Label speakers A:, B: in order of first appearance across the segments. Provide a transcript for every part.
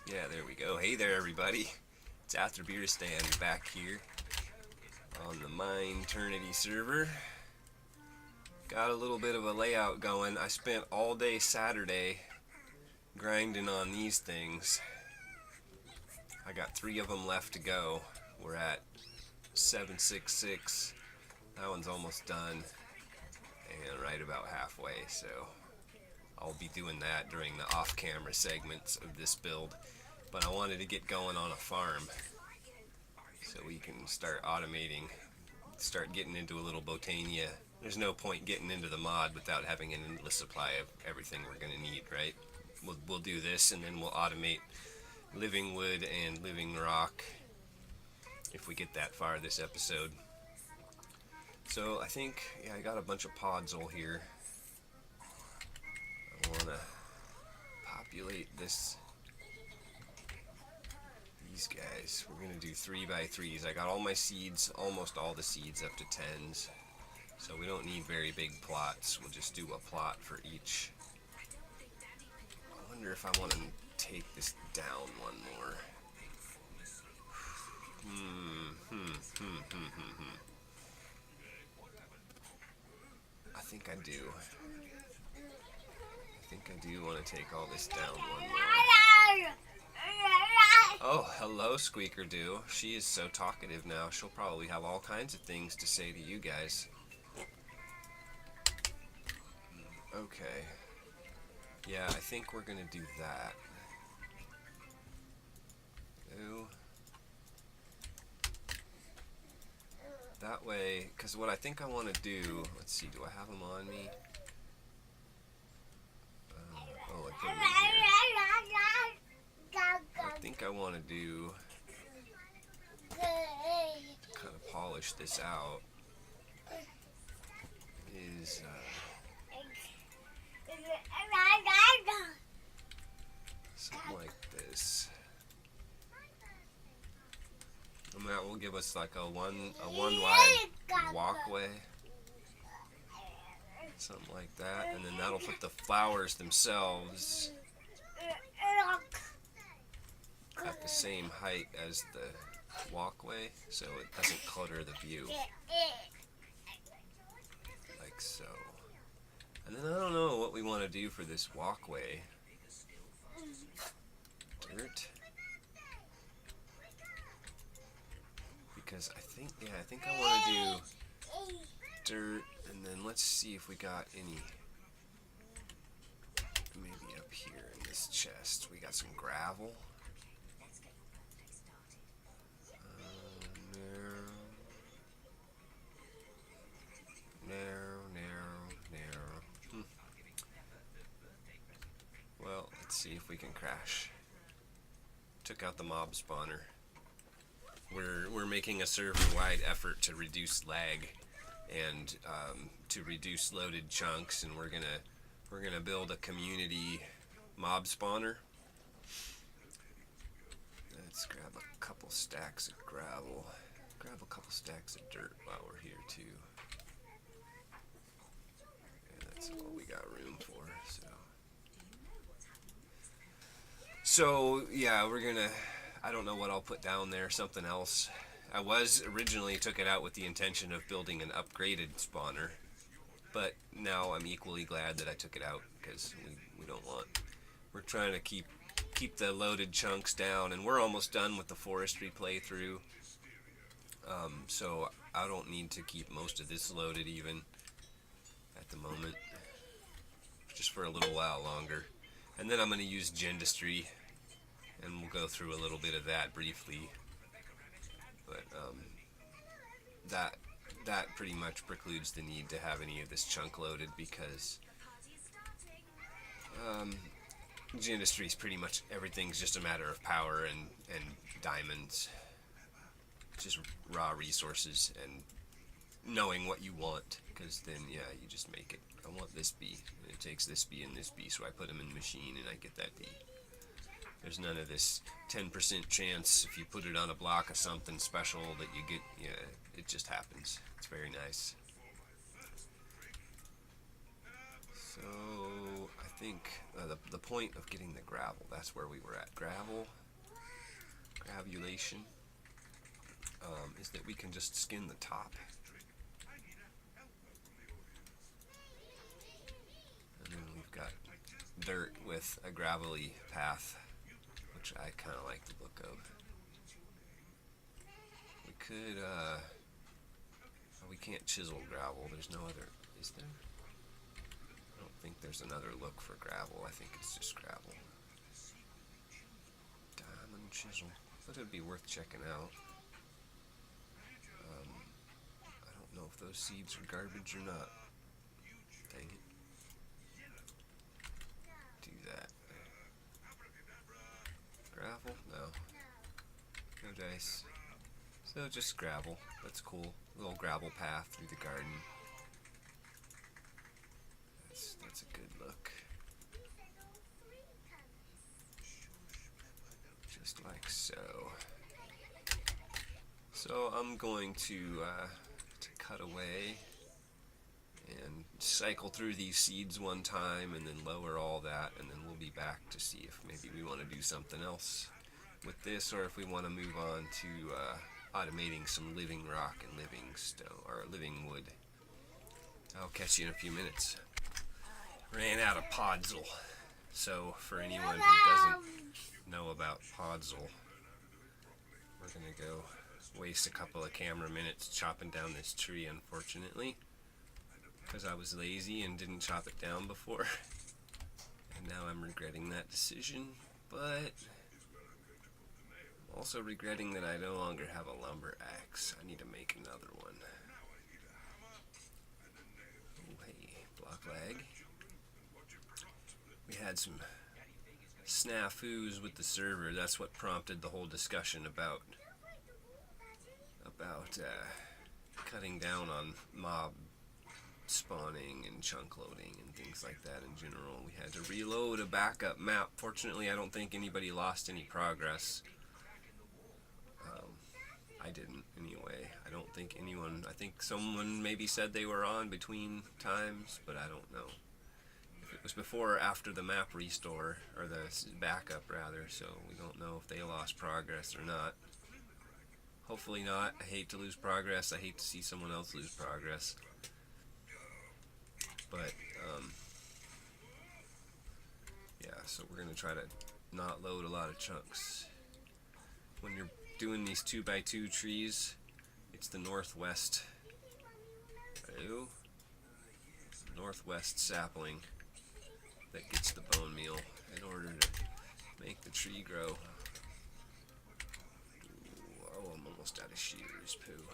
A: Yeah, there we go. Hey there, everybody. It's After Beer Stand back here on the Mineternity server. Got a little bit of a layout going. I spent all day Saturday grinding on these things. I got 3 of them left to go. We're at 766. That one's almost done and right about halfway, so I'll be doing that during the off-camera segments of this build. But I wanted to get going on a farm so we can start automating, start getting into a little Botania. There's no point getting into the mod without having an endless supply of everything we're going to need, right? We'll do this and then we'll automate living wood and living rock if we get that far this episode. So I think, yeah, I got a bunch of podzol here. I want to populate these guys. We're going to do 3x3s. I got all my seeds, almost all the seeds up to 10s. So we don't need very big plots. We'll just do a plot for each. I wonder if I want to take this down one more. I think I do. I think I do want to take all this down one more. Oh, hello, Squeaker Doo. She is so talkative now. She'll probably have all kinds of things to say to you guys. Okay. Yeah, I think we're gonna do that. Ooh. That way, because what I think I want to do, let's see, do I have them on me? Oh, I put them in here. I think I want to do, kind of polish this out, is something like this. And that will give us like a one wide walkway, something like that, and then that'll put the flowers themselves at the same height as the walkway, so it doesn't clutter the view, like so. And then I don't know what we want to do for this walkway. Dirt. Because I think I want to do dirt, and then let's see if we got any, maybe up here in this chest, we got some gravel. Well, let's see if we can crash. Took out the mob spawner. We're making a server-wide effort to reduce lag and to reduce loaded chunks, and we're gonna build a community mob spawner. Let's grab a couple stacks of gravel. Grab a couple stacks of dirt while we're here too. And that's all we got room for. So yeah, we're gonna. I don't know what I'll put down there. Something else. I was originally took it out with the intention of building an upgraded spawner, but now I'm equally glad that I took it out because we don't want. We're trying to keep the loaded chunks down, and we're almost done with the forestry playthrough. So I don't need to keep most of this loaded even at the moment, just for a little while longer. And then I'm going to use Gendistry, and we'll go through a little bit of that briefly. But that pretty much precludes the need to have any of this chunk loaded because Gendistry is pretty much everything's just a matter of power and diamonds. Just raw resources and knowing what you want, because then yeah, you just make it. I want this bee, and it takes this bee and this bee, so I put them in the machine and I get that bee. There's none of this 10% chance if you put it on a block of something special that you get. Yeah, it just happens. It's very nice. So I think the point of getting the gravel, that's where we were at. Gravulation, is that we can just skin the top. And then we've got dirt with a gravelly path, which I kind of like the look of. We could, we can't chisel gravel. There's no other, is there? I don't think there's another look for gravel. I think it's just gravel. Diamond chisel. But it'd be worth checking out. I don't know if those seeds are garbage or not. Dang it. Do that. Gravel? No. No dice. So just gravel. That's cool. Little gravel path through the garden. That's a good look. Just like so. So I'm going to cut away and cycle through these seeds one time and then lower all that, and then we'll be back to see if maybe we want to do something else with this, or if we want to move on to automating some living rock and living stone, or living wood. I'll catch you in a few minutes. Ran out of podzol. So for anyone who doesn't know about podzol, we're gonna go waste a couple of camera minutes chopping down this tree, unfortunately, because I was lazy and didn't chop it down before. And now I'm regretting that decision, but I'm also regretting that I no longer have a lumber axe. I need to make another one. Oh, hey, block lag. We had some snafus with the server. That's what prompted the whole discussion about cutting down on mob spawning and chunk loading and things like that in general. We had to reload a backup map. Fortunately, I don't think anybody lost any progress. I didn't anyway. I don't think anyone, I think someone maybe said they were on between times, but I don't know. It was before or after the map restore, or the backup rather, so we don't know if they lost progress or not. Hopefully not. I hate to lose progress. I hate to see someone else lose progress. But, yeah, so we're going to try to not load a lot of chunks. When you're doing these 2x2 trees, it's the northwest sapling that gets the bone meal in order to make the tree grow. Oh, I'm almost out of shears, poo.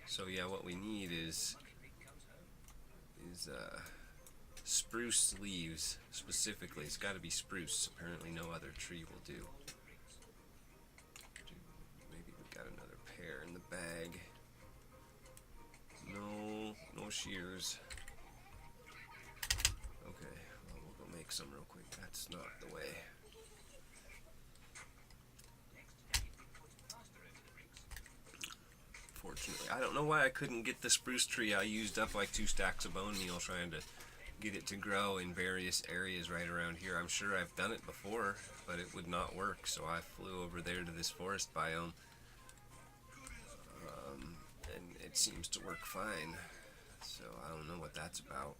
A: So yeah, what we need is spruce leaves specifically. It's got to be spruce. Apparently, no other tree will do. Maybe we got another pair in the bag. No shears. Okay, well, we'll go make some real quick. That's not the way. Fortunately, I don't know why I couldn't get the spruce tree. I used up like 2 stacks of bone meal trying to get it to grow in various areas right around here. I'm sure I've done it before, but it would not work, so I flew over there to this forest biome, and it seems to work fine. So I don't know what that's about.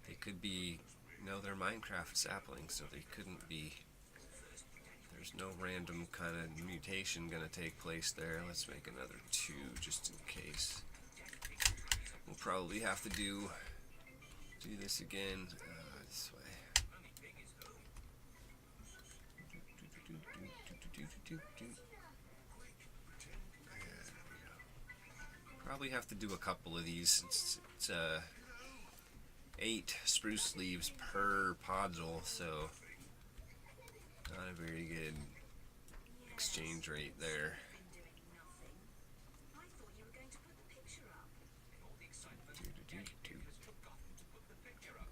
A: They could be, no, they're Minecraft saplings, so they couldn't be. There's no random kind of mutation gonna take place there. Let's make another 2 just in case. We'll probably have to do this again this way. Probably have to do a couple of these. It's 8 spruce leaves per podzol, so not a very good exchange rate there.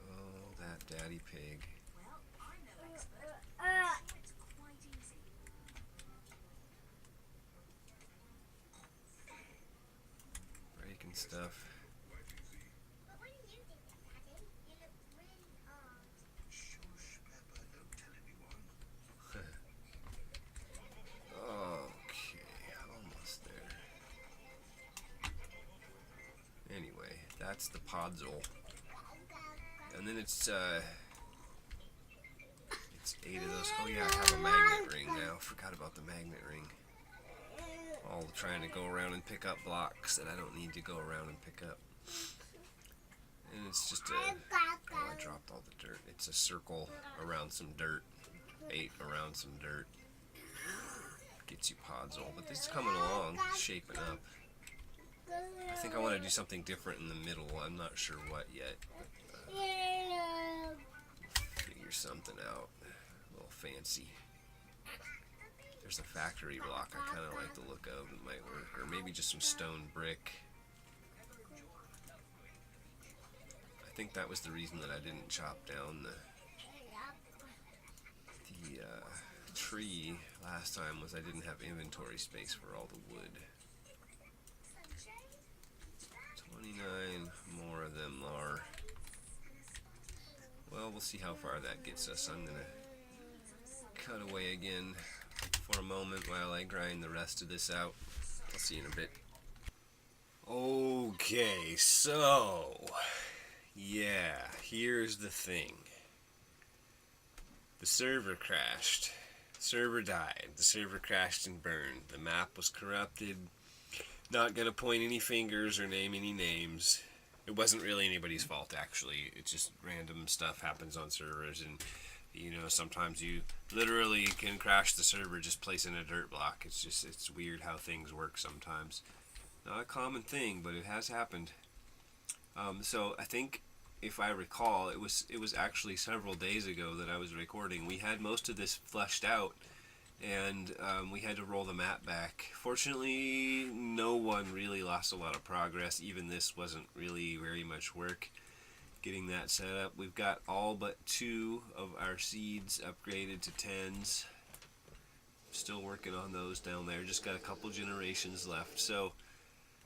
A: Oh, that daddy pig. Breaking stuff. That's the podzol. And then it's 8 of those. Oh yeah, I have a magnet ring now. Forgot about the magnet ring. All trying to go around and pick up blocks that I don't need to go around and pick up. And it's just oh, I dropped all the dirt. It's a circle around some dirt. 8 around some dirt. Gets you podzol. But this is coming along, shaping up. I think I want to do something different in the middle. I'm not sure what yet. Figure something out. A little fancy. There's a factory block I kind of like the look of. It might work. Or maybe just some stone brick. I think that was the reason that I didn't chop down the tree last time, was I didn't have inventory space for all the wood. 29 more of them are. Well, we'll see how far that gets us. I'm gonna cut away again for a moment while I grind the rest of this out. I'll see you in a bit. Okay, so yeah, here's the thing. The server crashed. The server died. The server crashed and burned. The map was corrupted. Not gonna point any fingers or name any names. It wasn't really anybody's fault, actually. It's just random stuff happens on servers, and you know, sometimes you literally can crash the server just placing a dirt block. It's weird how things work sometimes. Not a common thing, but it has happened. So I think, if I recall, it was actually several days ago that I was recording. We had most of this fleshed out, and we had to roll the map back. Fortunately, no one really lost a lot of progress. Even this wasn't really very much work getting that set up. We've got all but 2 of our seeds upgraded to 10s. Still working on those down there. Just got a couple generations left. So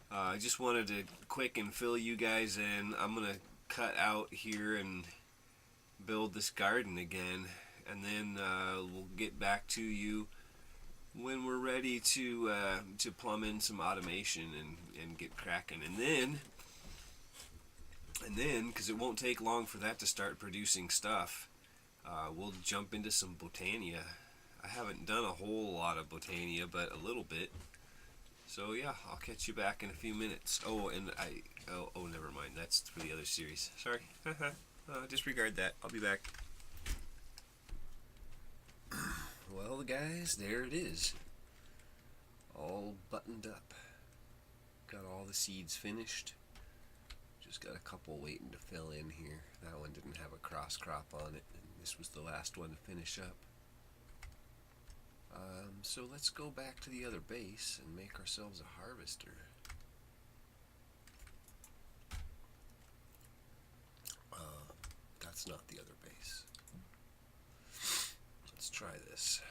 A: I just wanted to quick and fill you guys in. I'm gonna cut out here and build this garden again, and then we'll get back to you when we're ready to plumb in some automation and get cracking. And then because it won't take long for that to start producing stuff, we'll jump into some Botania. I haven't done a whole lot of Botania, but a little bit. So yeah, I'll catch you back in a few minutes. Oh, and oh, never mind. That's for the other series. Sorry. Disregard that. I'll be back. Well, guys, there it is. All buttoned up. Got all the seeds finished. Just got a couple waiting to fill in here. That one didn't have a cross crop on it, and this was the last one to finish up. So let's go back to the other base and make ourselves a harvester. That's not the other base. Let's try this.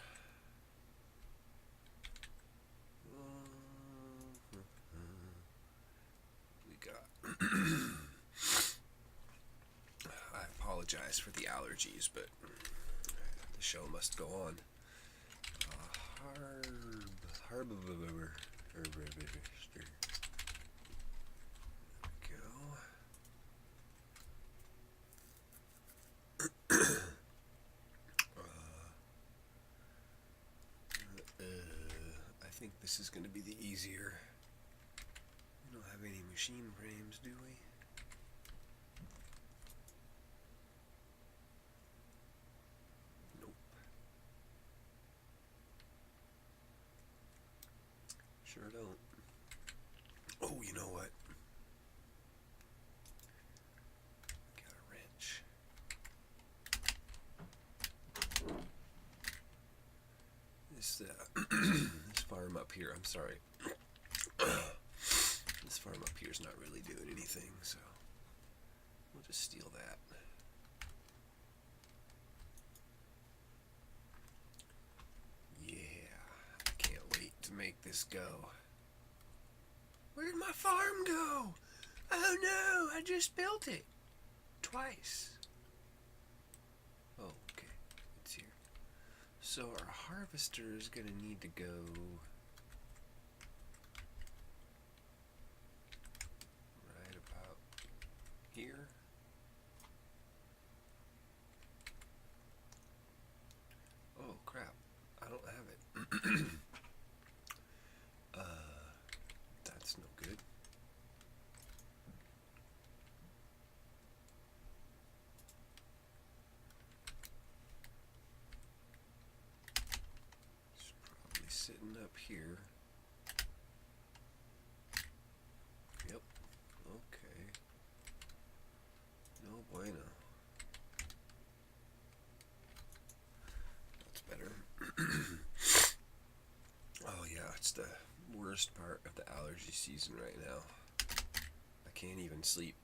A: We got... I apologize for the allergies, but the show must go on. Harvester. I think this is going to be the easier. We don't have any machine frames, do we? Nope. Sure don't. Oh, you know what? Got a wrench. This this farm up here, I'm sorry. This farm up here is not really doing anything, so we'll just steal that. Yeah, I can't wait to make this go. Where'd my farm go? Oh no, I just built it. Twice. Oh, okay, it's here. So our harvester is gonna need to go right about getting up here. Yep. Okay. No bueno. That's better. Oh yeah, it's the worst part of the allergy season right now. I can't even sleep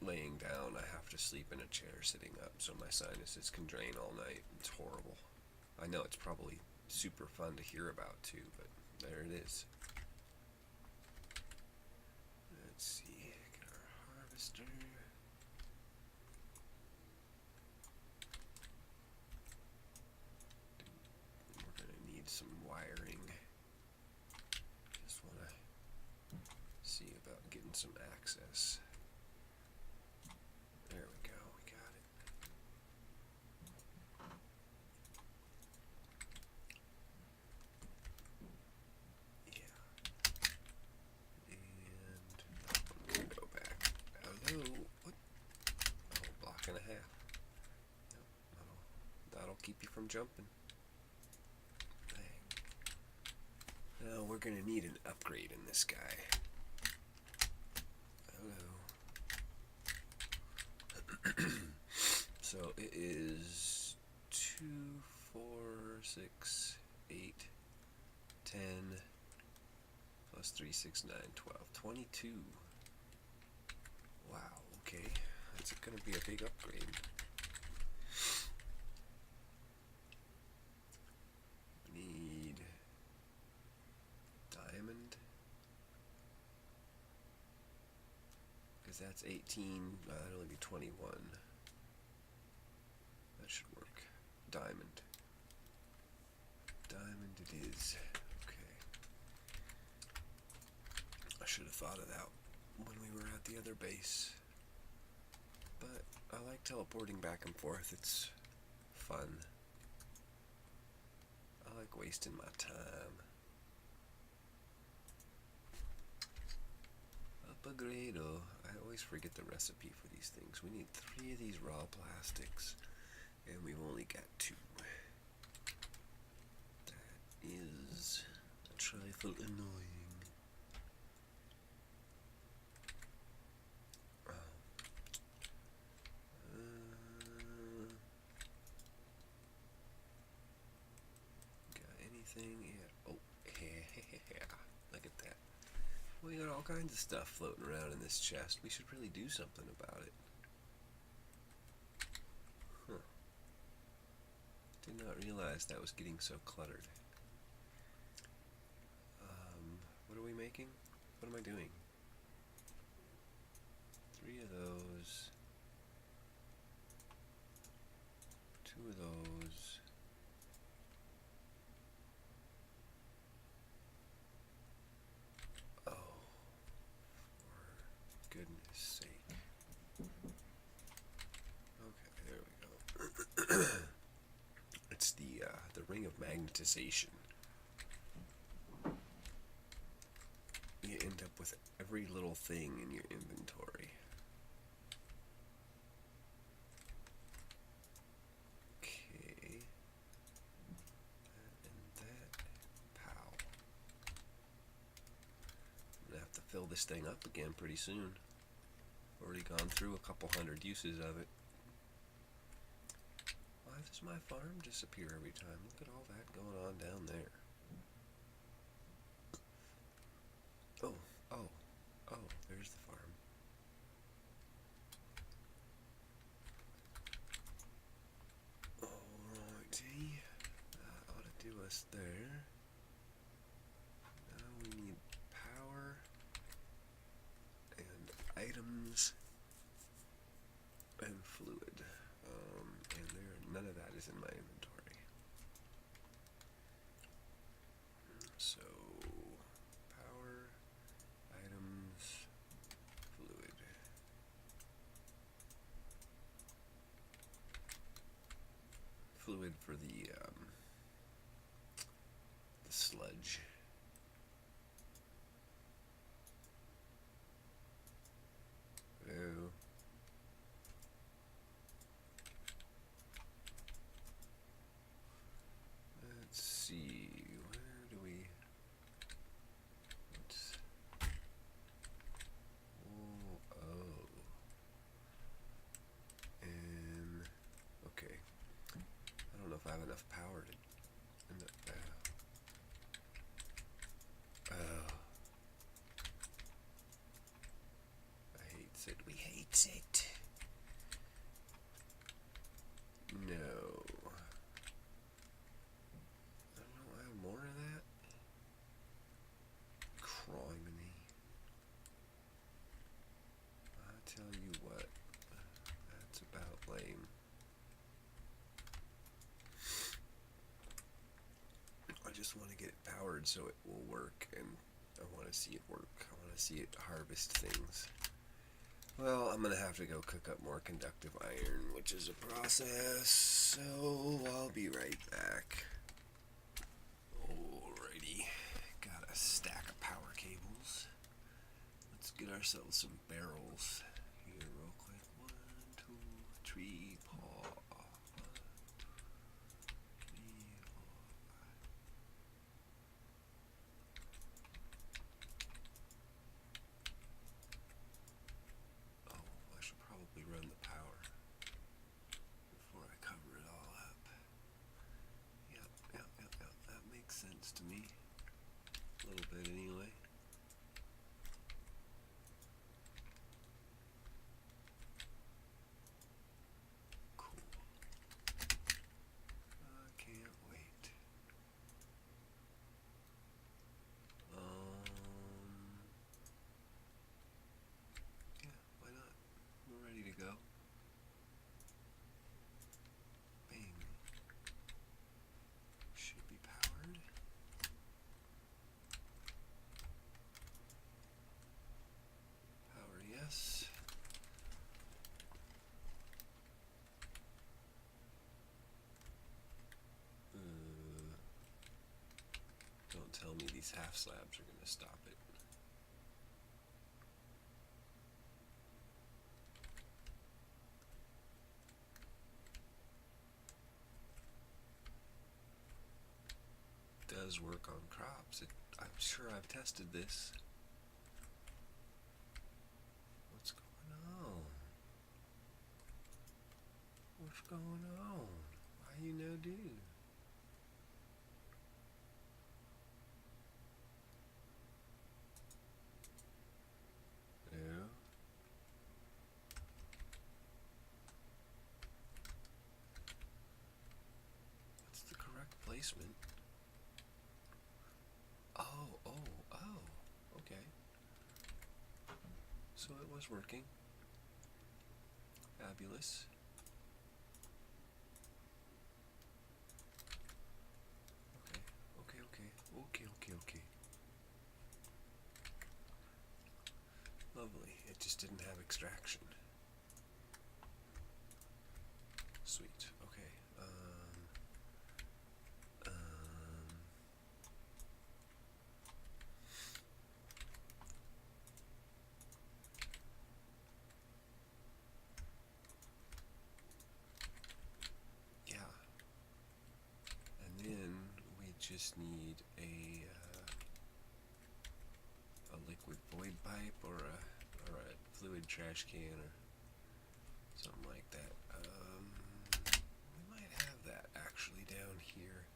A: laying down. I have to sleep in a chair sitting up so my sinuses can drain all night. It's horrible. I know it's probably super fun to hear about too, but there it is. Let's see, get our harvester. We're gonna need some wiring. Just wanna see about getting some access. There we go, we got it. Yeah. And I'm gonna go back. Hello? What? Oh, block and a half. Yep, that'll keep you from jumping. Dang. Now we're gonna need an upgrade in this guy. Hello. So it is 2, 4, 6, 8, 10, plus 3, 6, 9, 12, 22. Wow, okay. That's going to be a big upgrade. Need diamond. Because that's 18, that'll only be 21. That should work. Diamond. Diamond it is. Okay. I should have thought of that when we were at the other base. But I like teleporting back and forth. It's fun. I like wasting my time. Upgrado. I always forget the recipe for these things. We need 3 of these raw plastics. And we've only got 2. That is a trifle annoying. Oh. Got anything yet? Oh, yeah. Look at that. We got all kinds of stuff floating around in this chest. We should really do something about it. Huh. Did not realize that was getting so cluttered. What are we making? What am I doing? 3 of those. 2 of those. Oh, for goodness sake. Okay, there we go. It's the ring of magnetization. You end up with every little thing in your inventory. Okay. That and that. Pow. I'm gonna have to fill this thing up again pretty soon. Already gone through a couple hundred uses of it. Why does my farm disappear every time? Look at all that going on down there. Oh, there's the farm. Alrighty. That ought to do us there. Now we need power and items and fluid. And none of that is in my inventory. So power, items, fluid. Fluid for the sludge. Oh. Let's see, where do we enough power to... Oh. I hates it. We hates it. No. I don't know, I have more of that. Criminy. I tell you what, that's about lame. I just want to get it powered so it will work, and I want to see it work. I want to see it harvest things. Well, I'm going to have to go cook up more conductive iron, which is a process, so I'll be right back. Alrighty, got a stack of power cables. Let's get ourselves some barrels here real quick. 1, 2, 3, paw. 1, 2, 3, 4, 5. Oh, I should probably run the power before I cover it all up. Yep, that makes sense to me. A little bit anyway. Go. Bang. Should be powered. Power yes. Don't tell me these half slabs are going to stop it. Does work on crops. I'm sure I've tested this. What's going on? What's going on? Why you no do? Yeah. What's the correct placement? Oh, okay. So it was working. Fabulous. Okay. Lovely. It just didn't have extraction. Sweet. Okay. Yeah. And then we just need a liquid void pipe or a fluid trash can or something like that. We might have that actually down here,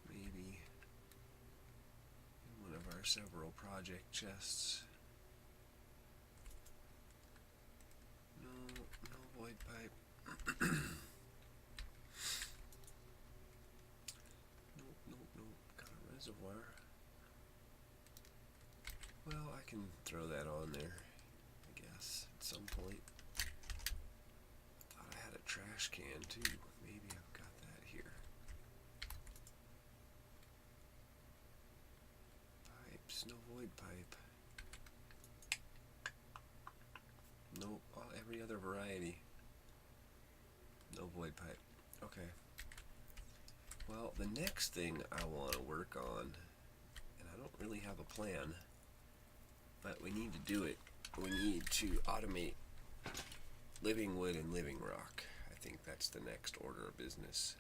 A: maybe in one of our several project chests. No void pipe. Nope. Got a reservoir. Well, I can throw that on there, I guess, at some point. Thought I had a trash can too. Maybe I've got that here. Pipes, no void pipe. Nope, every other variety. No void pipe. Okay. Well, the next thing I want to work on, and I don't really have a plan, but we need to do it. We need to automate living wood and living rock. I think that's the next order of business.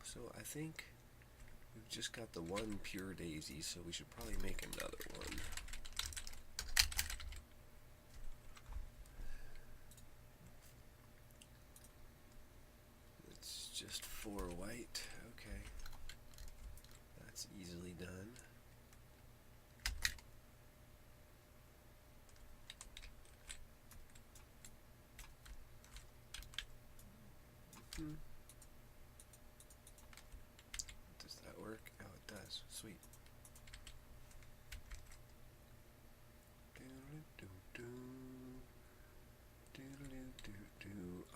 A: So I think we've just got the one pure daisy, so we should probably make another one. just 4 white. Okay. That's easily done. Does that work? Oh, it does. Sweet.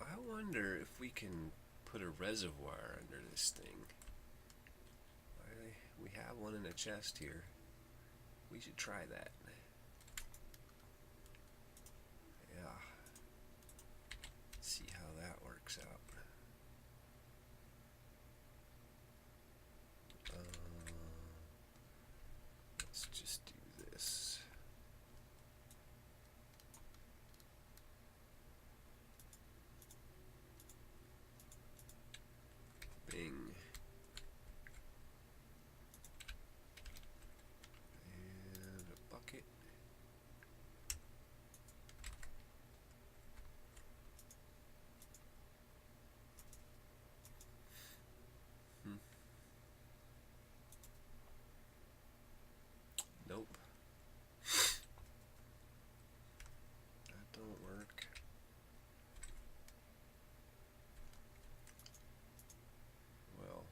A: I wonder if we can put a reservoir under this thing. We have one in a chest here. We should try that. Yeah. See how that works out. Let's just do this. Bing. And a bucket. Nope. That don't work. Well.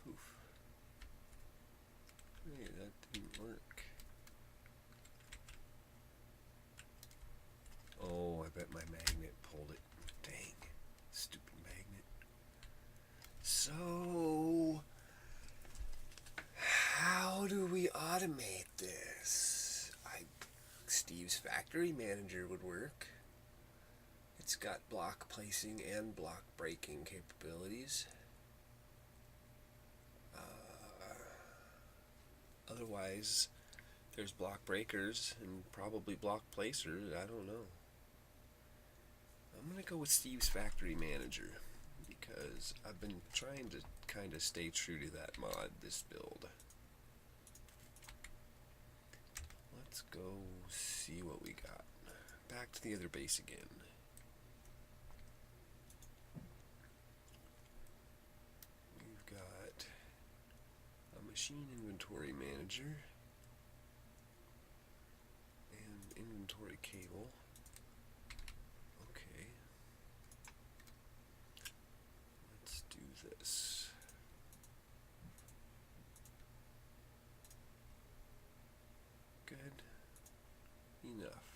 A: Poof. Hey, that didn't work. Oh, I bet my magnet pulled it. Dang. Stupid magnet. So, how do we automate this? Steve's factory manager would work. It's got block placing and block breaking capabilities. Otherwise, there's block breakers and probably block placers. I don't know. I'm going to go with Steve's factory manager because I've been trying to kind of stay true to that mod this build. Let's go see what we got. Back to the other base again. We've got a machine inventory manager and inventory cable. Okay. Let's do this. Good enough.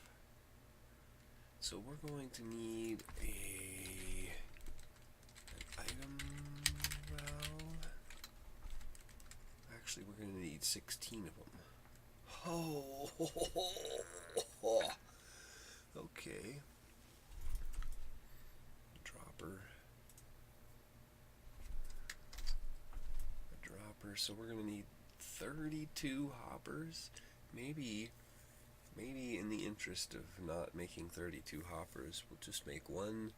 A: So we're going to need an item valve. Actually, we're going to need 16 of them. Oh, okay. Dropper. A dropper. So we're going to need 32 hoppers. Maybe in the interest of not making 32 hoppers, we'll just make one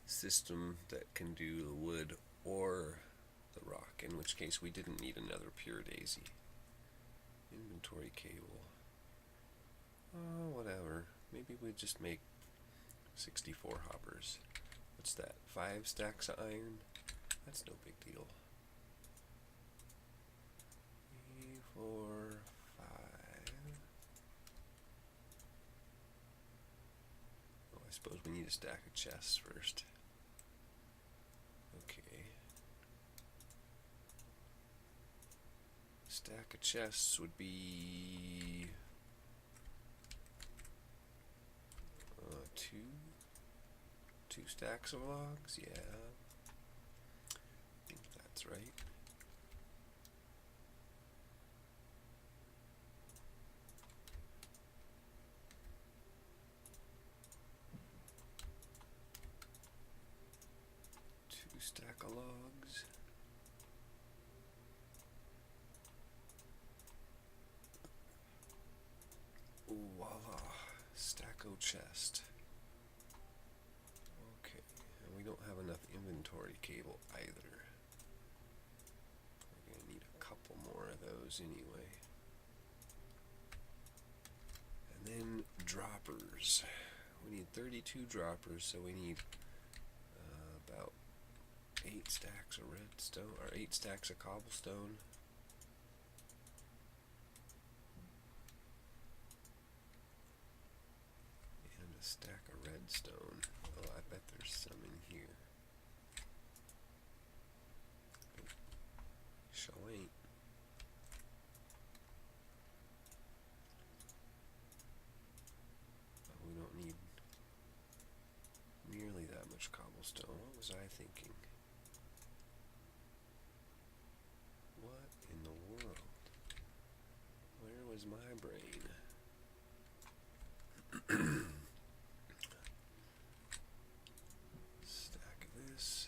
A: system that can do the wood or the rock, in which case we didn't need another pure daisy. Inventory cable. Whatever. Maybe we just make 64 hoppers. What's that? 5 stacks of iron? That's no big deal. 3, 4, 5. Oh, I suppose we need a stack of chests first. Okay. Stack of chests would be 2 stacks of logs. Yeah, I think that's right. Stack of logs. Voila, stacko chest. Okay, and we don't have enough inventory cable either. We're going to need a couple more of those anyway. 10 droppers. We need 32 droppers, so we need about 8 stacks of redstone, or 8 stacks of cobblestone. And a stack of redstone. Oh, I bet there's some in here. Sure ain't. Oh, we don't need nearly that much cobblestone. What was I thinking? What in the world? Where was my brain? Stack of this.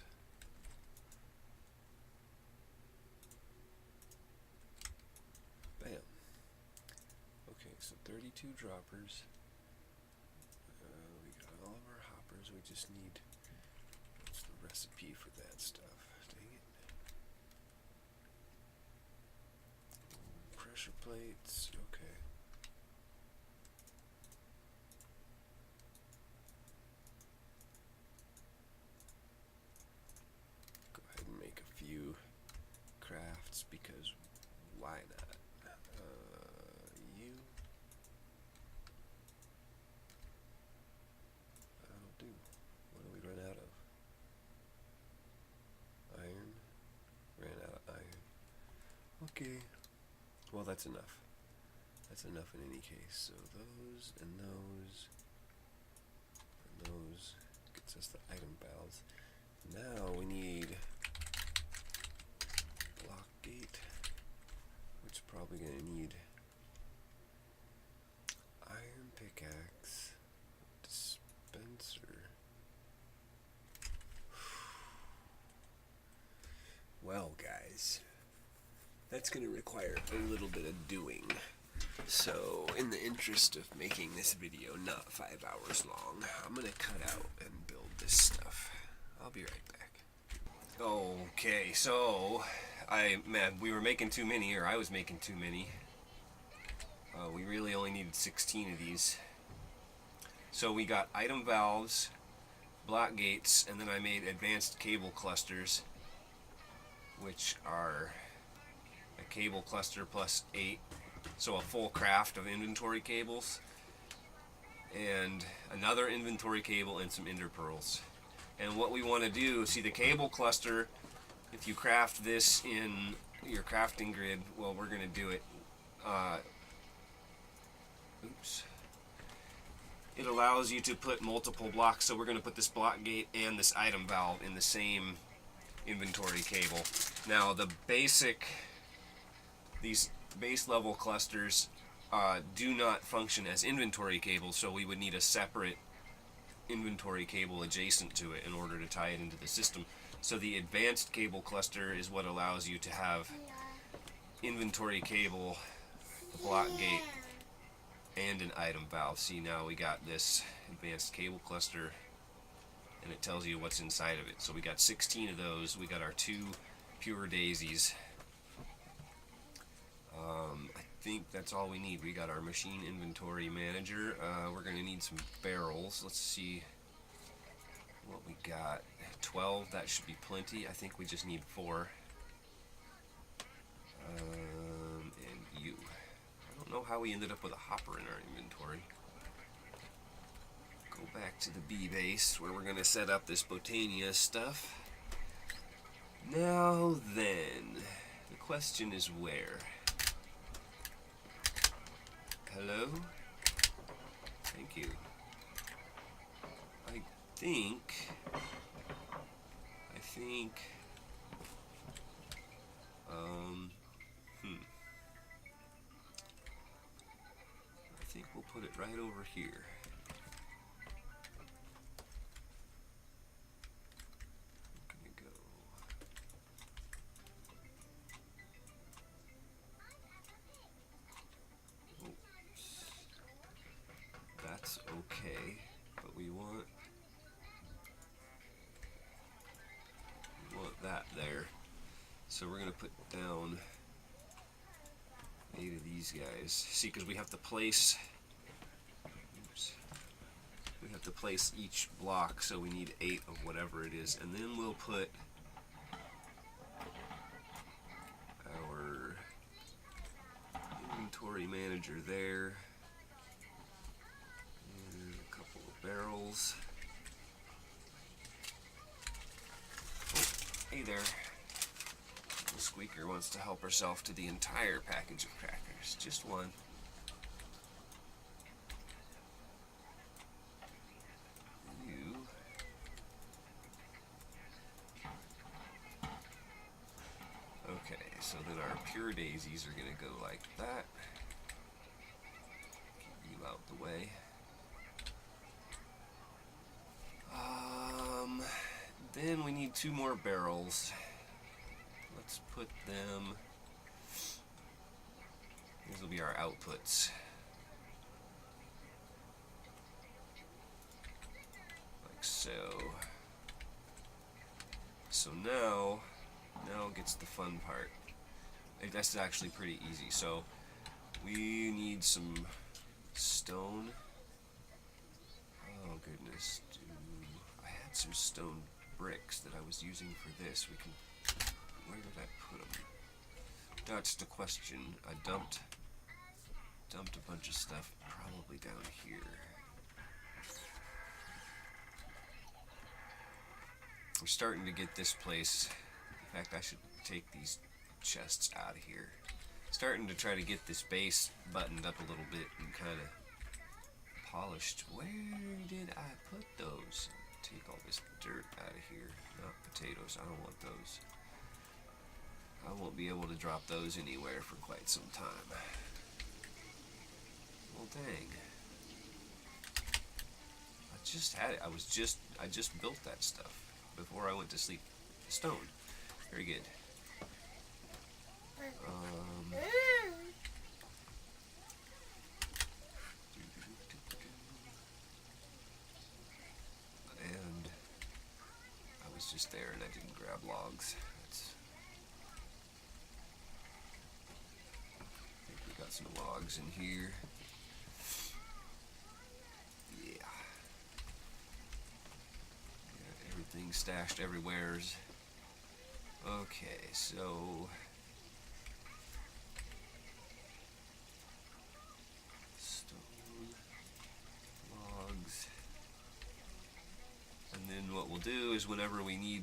A: Bam. Okay, so 32 droppers. We got all of our hoppers. We just need, what's the recipe for that stuff? Dang it. Pressure plates. Okay. Go ahead and make a few crafts because why not? That'll do. What do we run out of? Iron. Ran out of iron. Okay. Well, that's enough. That's enough in any case. So those and those and those gets us the item valves. Now we need block gate, which is probably going to need iron pickaxe, dispenser. Well, guys, that's going to require a little bit of doing. So, in the interest of making this video not 5 hours long, I'm going to cut out and build this stuff. I'll be right back. Okay, so, we were making too many, or I was making too many. We really only needed 16 of these. So we got item valves, block gates, and then I made advanced cable clusters, which are a cable cluster plus 8, so a full craft of inventory cables, and another inventory cable and some ender pearls. And what we want to do, see the cable cluster, if you craft this in your crafting grid, well, we're going to do it, it allows you to put multiple blocks, so we're going to put this block gate and this item valve in the same inventory cable. Now these base level clusters do not function as inventory cables, so we would need a separate inventory cable adjacent to it in order to tie it into the system. So the advanced cable cluster is what allows you to have inventory cable, a block gate, and an item valve. See, now we got this advanced cable cluster, and it tells you what's inside of it. So we got 16 of those. We got our 2 pure daisies. I think that's all we need. We got our machine inventory manager. We're going to need some barrels. Let's see what we got. 12, that should be plenty. I think we just need 4. And you. I don't know how we ended up with a hopper in our inventory. Go back to the B base where we're going to set up this Botania stuff. Now then, the question is where? Hello? Thank you. I think I think we'll put it right over here. I'm gonna go. Oops. That's okay, but we want that there. So we're gonna put down 8 of these guys. See, because we have to place we have to place each block, so we need 8 of whatever it is, and then we'll put our inventory manager there. And a couple of barrels. Oh, hey there. The squeaker wants to help herself to the entire package of crackers. Just one. You. Okay, so then our pure daisies are going to go like that. Get you out the way. Then we need 2 more barrels. Let's put them, these will be our outputs. Like so. So now gets the fun part. That's actually pretty easy. So we need some stone. Oh goodness, I had some stone bricks that I was using for this. We can, where did I put them? That's the question. I dumped a bunch of stuff probably down here. We're starting to get this place. In fact, I should take these chests out of here. Starting to try to get this base buttoned up a little bit and kind of polished. Where did I put those? Take all this dirt out of here. Not potatoes. I don't want those. I won't be able to drop those anywhere for quite some time. Well, dang. I just had it. I just built that stuff before I went to sleep. Stone. Very good. And I was just there and I didn't grab logs. I think we got some logs in here. Yeah. Got everything stashed everywheres. Okay, so stone, logs, and then what we'll do is whenever we need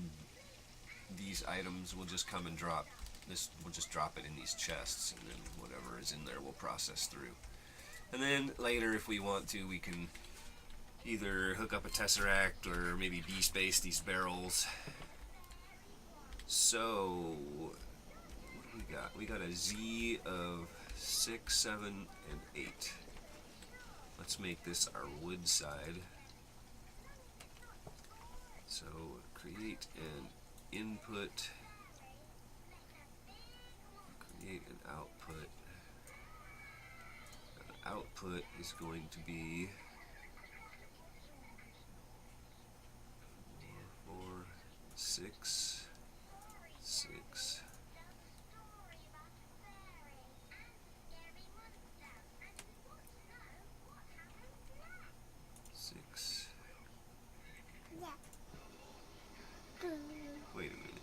A: these items, we'll just come and drop this. We'll just drop it in these chests, and then whatever is in there we'll process through. And then later, if we want to, we can either hook up a tesseract or maybe B-space these barrels. So, what do we got? We got a Z of 6, 7, and 8. Let's make this our wood side. So, create an input, create an output. The output is going to be 4, 6, 6. Wait a minute.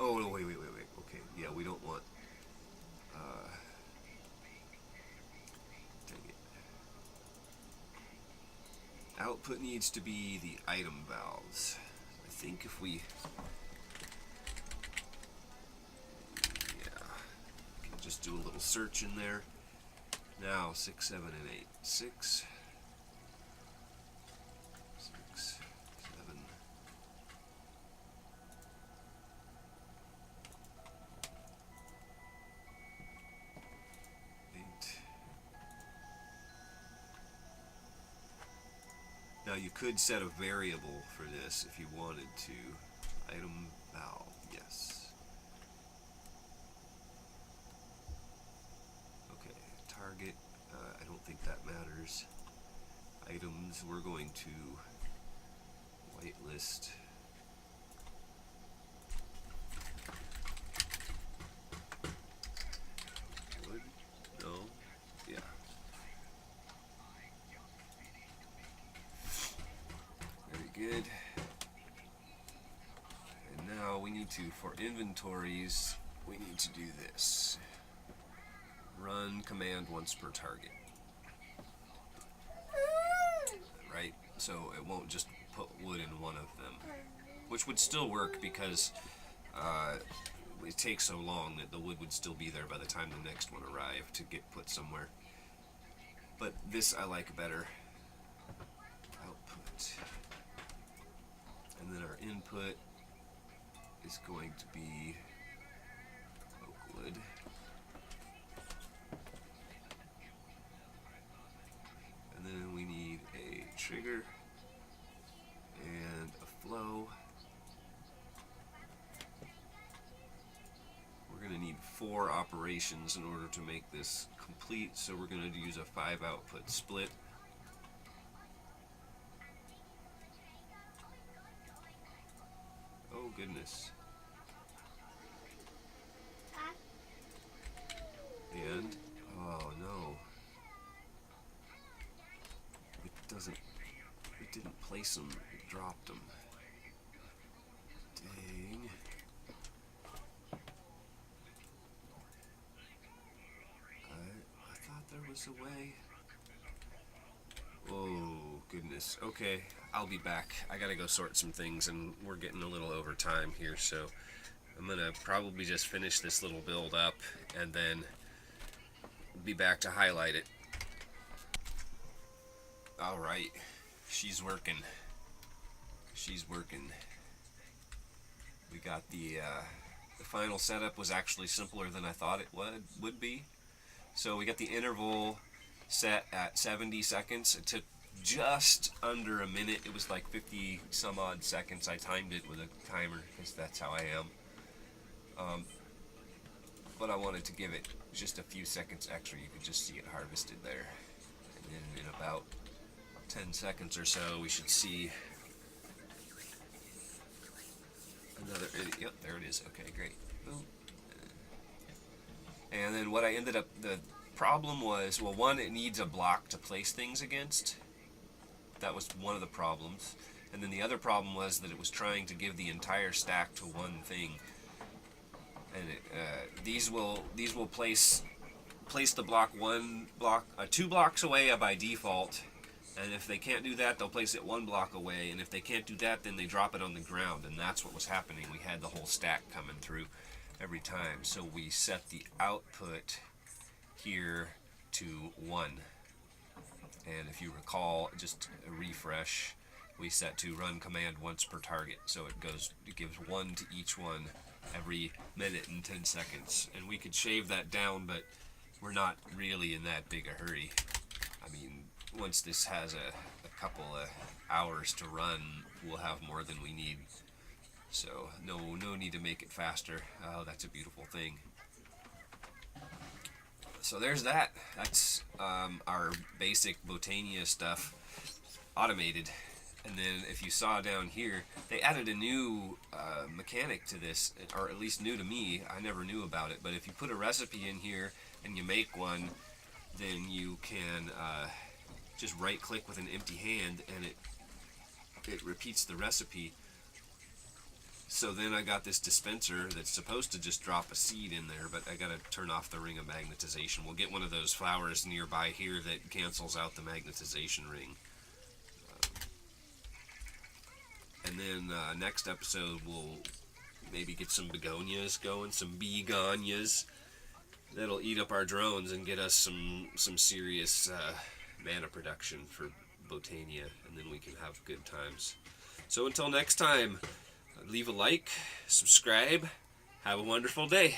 A: Oh, no, wait. Okay, yeah, we don't want, dang it. Output needs to be the item valves. I think if we, can just do a little search in there. Now, 6, 7, and 8. 6, 7. Now you could set a variable for this if you wanted to. Item valve, yes. Okay, target, I don't think that matters. Items, we're going to whitelist. Wood? No? Yeah. for inventories, we need to do this. Run command once per target. Right? So it won't just put wood in one of them. Which would still work because it takes so long that the wood would still be there by the time the next one arrived to get put somewhere. But this I like better. Output. And then our input is going to be oak wood. And then we need a trigger and a flow. We're going to need 4 operations in order to make this complete, so we're going to use a 5 output split. Oh goodness. And, oh no. It didn't place them, it dropped them. Dang. I thought there was a way. Oh, goodness. Okay, I'll be back. I gotta go sort some things, and we're getting a little over time here, so I'm gonna probably just finish this little build up, and then be back to highlight it. Alright, she's working. She's working. We got the final setup was actually simpler than I thought it would be. So we got the interval set at 70 seconds. It took just under a minute. It was like 50 some odd seconds. I timed it with a timer because that's how I am. But I wanted to give it just a few seconds extra. You could just see it harvested there. And then in about 10 seconds or so, we should see another. Yep, there it is. Okay, great. Boom. And then what I ended up, the problem was, well, one, it needs a block to place things against. That was one of the problems. And then the other problem was that it was trying to give the entire stack to one thing. And these will place the block 2 blocks away by default. And if they can't do that, they'll place it 1 block away. And if they can't do that, then they drop it on the ground. And that's what was happening. We had the whole stack coming through every time. So we set the output here to 1. And if you recall, just a refresh, we set to run command once per target. So it gives 1 to each one every minute and 10 seconds. And we could shave that down, but we're not really in that big a hurry. I mean, once this has a couple of hours to run, we'll have more than we need. So no need to make it faster. Oh, that's a beautiful thing. So there's that. That's our basic Botania stuff automated. And then if you saw down here, they added a new mechanic to this, or at least new to me. I never knew about it. But if you put a recipe in here and you make one, then you can just right click with an empty hand and it repeats the recipe. So then I got this dispenser that's supposed to just drop a seed in there, but I gotta turn off the ring of magnetization. We'll get one of those flowers nearby here that cancels out the magnetization ring. And then next episode we'll maybe get some begonias going, some begonias. That'll eat up our drones and get us some serious mana production for Botania, and then we can have good times. So until next time, leave a like, subscribe, have a wonderful day.